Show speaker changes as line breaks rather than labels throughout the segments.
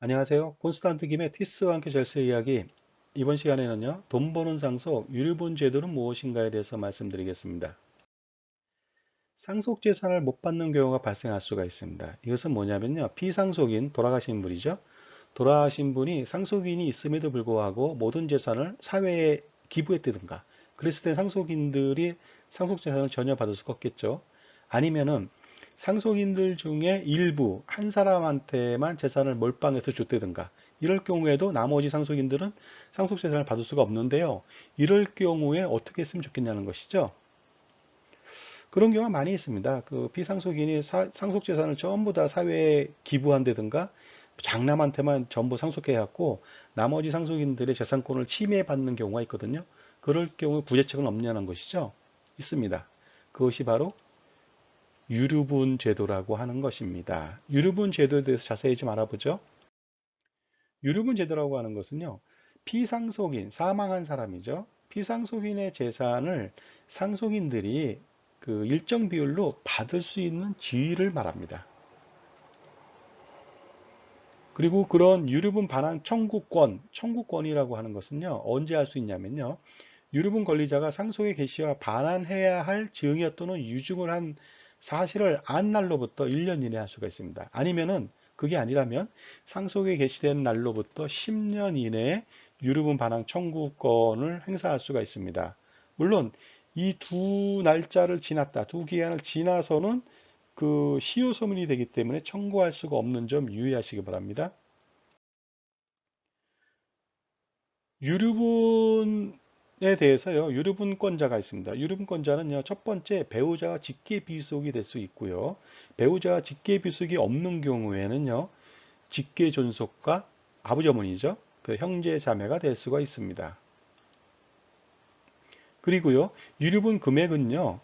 안녕하세요. 콘스탄트 김의 티스와 함께 절세 이야기. 이번 시간에는요, 돈 버는 상속, 유류분 제도는 무엇인가에 대해서 말씀드리겠습니다. 상속 재산을 못 받는 경우가 발생할 수가 있습니다. 이것은 뭐냐면요, 피상속인, 돌아가신 분이죠. 돌아가신 분이 상속인이 있음에도 불구하고 모든 재산을 사회에 기부했다든가, 그랬을 때 상속인들이 상속 재산을 전혀 받을 수가 없겠죠. 아니면은 상속인들 중에 일부 한 사람한테만 재산을 몰빵해서 줬다든가, 이럴 경우에도 나머지 상속인들은 상속 재산을 받을 수가 없는데요. 이럴 경우에 어떻게 했으면 좋겠냐는 것이죠. 그런 경우가 많이 있습니다. 그 피상속인이 상속 재산을 전부 다 사회에 기부한다든가 장남한테만 전부 상속해갖고 나머지 상속인들의 재산권을 침해받는 경우가 있거든요. 그럴 경우 구제책은 없냐는 것이죠. 있습니다. 그것이 바로 유류분 제도라고 하는 것입니다. 유류분 제도에 대해서 자세히 좀 알아보죠. 유류분 제도라고 하는 것은요, 피상속인, 사망한 사람이죠. 피상속인의 재산을 상속인들이 그 일정 비율로 받을 수 있는 지위를 말합니다. 그리고 그런 유류분 반환 청구권이라고 하는 것은요, 언제 할 수 있냐면요, 유류분 권리자가 상속의 개시와 반환해야 할 증여 또는 유증을 한 사실을 안 날로부터 1년 이내에 할 수가 있습니다. 아니면은 그게 아니라면 상속에 개시된 날로부터 10년 이내에 유류분 반환 청구권을 행사할 수가 있습니다. 물론 이 두 날짜를 지났다, 두 기한을 지나서는 그 시효소멸이 되기 때문에 청구할 수가 없는 점 유의하시기 바랍니다. 유류분에 대해서요, 유류분권자가 있습니다. 유류분권자는요, 첫 번째, 배우자와 직계 비속이 될 수 있고요. 배우자와 직계 비속이 없는 경우에는요, 직계 존속과 아버지 어머니죠. 그 형제 자매가 될 수가 있습니다. 그리고요, 유류분 금액은요,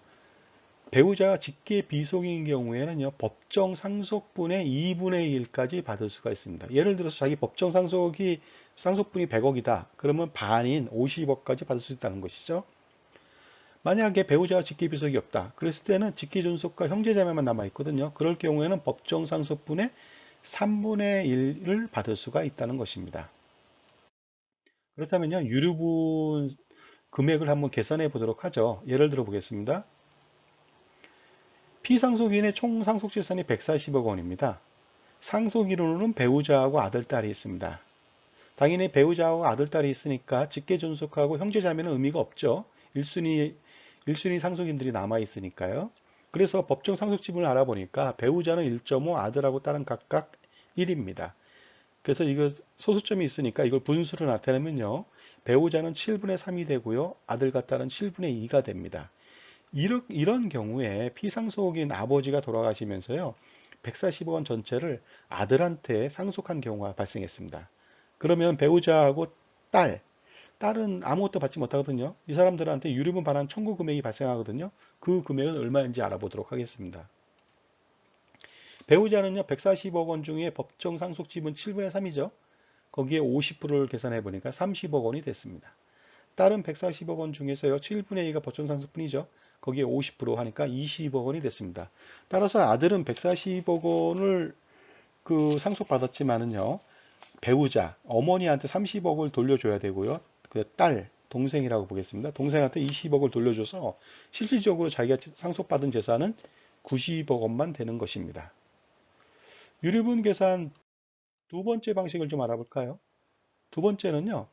배우자가 직계 비속인 경우에는요, 법정 상속분의 2분의 1까지 받을 수가 있습니다. 예를 들어서 자기 법정 상속분이 100억이다. 그러면 반인 50억까지 받을 수 있다는 것이죠. 만약에 배우자가 직계 비속이 없다. 그랬을 때는 직계 존속과 형제자매만 남아 있거든요. 그럴 경우에는 법정 상속분의 3분의 1을 받을 수가 있다는 것입니다. 그렇다면요, 유류분 금액을 한번 계산해 보도록 하죠. 예를 들어 보겠습니다. 피상속인의 총 상속재산이 140억 원입니다. 상속인으로는 배우자하고 아들, 딸이 있습니다. 당연히 배우자하고 아들, 딸이 있으니까 직계존속하고 형제자매는 의미가 없죠. 1순위 상속인들이 남아 있으니까요. 그래서 법정 상속지분을 알아보니까 배우자는 1.5, 아들하고 딸은 각각 1입니다. 그래서 이거 소수점이 있으니까 이걸 분수로 나타내면요, 배우자는 7분의 3이 되고요, 아들과 딸은 7분의 2가 됩니다. 이런 경우에 피상속인 아버지가 돌아가시면서요, 140억 원 전체를 아들한테 상속한 경우가 발생했습니다. 그러면 배우자하고 딸은 아무것도 받지 못하거든요. 이 사람들한테 유류분 반환 청구 금액이 발생하거든요. 그 금액은 얼마인지 알아보도록 하겠습니다. 배우자는요, 140억 원 중에 법정 상속 지분 7분의 3이죠. 거기에 50%를 계산해 보니까 30억 원이 됐습니다. 딸은 140억 원 중에서요, 7분의 2가 법정 상속분이죠. 거기에 50% 하니까 20억 원이 됐습니다. 따라서 아들은 140억 원을 그 상속받았지만은요, 배우자, 어머니한테 30억을 돌려줘야 되고요. 그 딸, 동생이라고 보겠습니다. 동생한테 20억을 돌려줘서 실질적으로 자기가 상속받은 재산은 90억 원만 되는 것입니다. 유류분 계산 두 번째 방식을 좀 알아볼까요? 두 번째는요,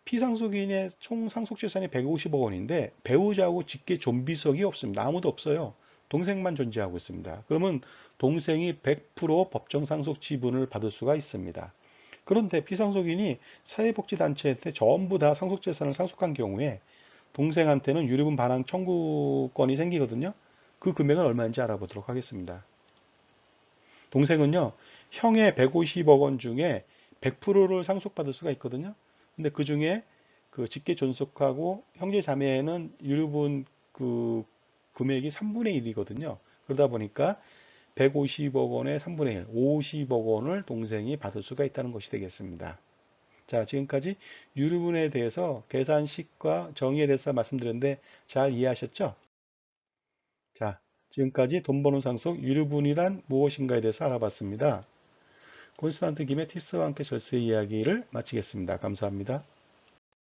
피상속인의 총 상속재산이 150억 원인데 배우자하고 직계 존비속이 없습니다. 아무도 없어요. 동생만 존재하고 있습니다. 그러면 동생이 100% 법정 상속 지분을 받을 수가 있습니다. 그런데 피상속인이 사회복지단체한테 전부 다 상속재산을 상속한 경우에 동생한테는 유류분 반환 청구권이 생기거든요. 그 금액은 얼마인지 알아보도록 하겠습니다. 동생은요, 형의 150억 원 중에 100%를 상속받을 수가 있거든요. 근데 그 중에 그 직계 존속하고 형제 자매는 유류분 그 금액이 3분의 1이거든요. 그러다 보니까 150억 원의 3분의 1, 50억 원을 동생이 받을 수가 있다는 것이 되겠습니다. 자, 지금까지 유류분에 대해서 계산식과 정의에 대해서 말씀드렸는데 잘 이해하셨죠? 자, 지금까지 돈 버는 상속 유류분이란 무엇인가에 대해서 알아봤습니다. 콘스탄트 기메티스와 함께 절세 이야기를 마치겠습니다. 감사합니다.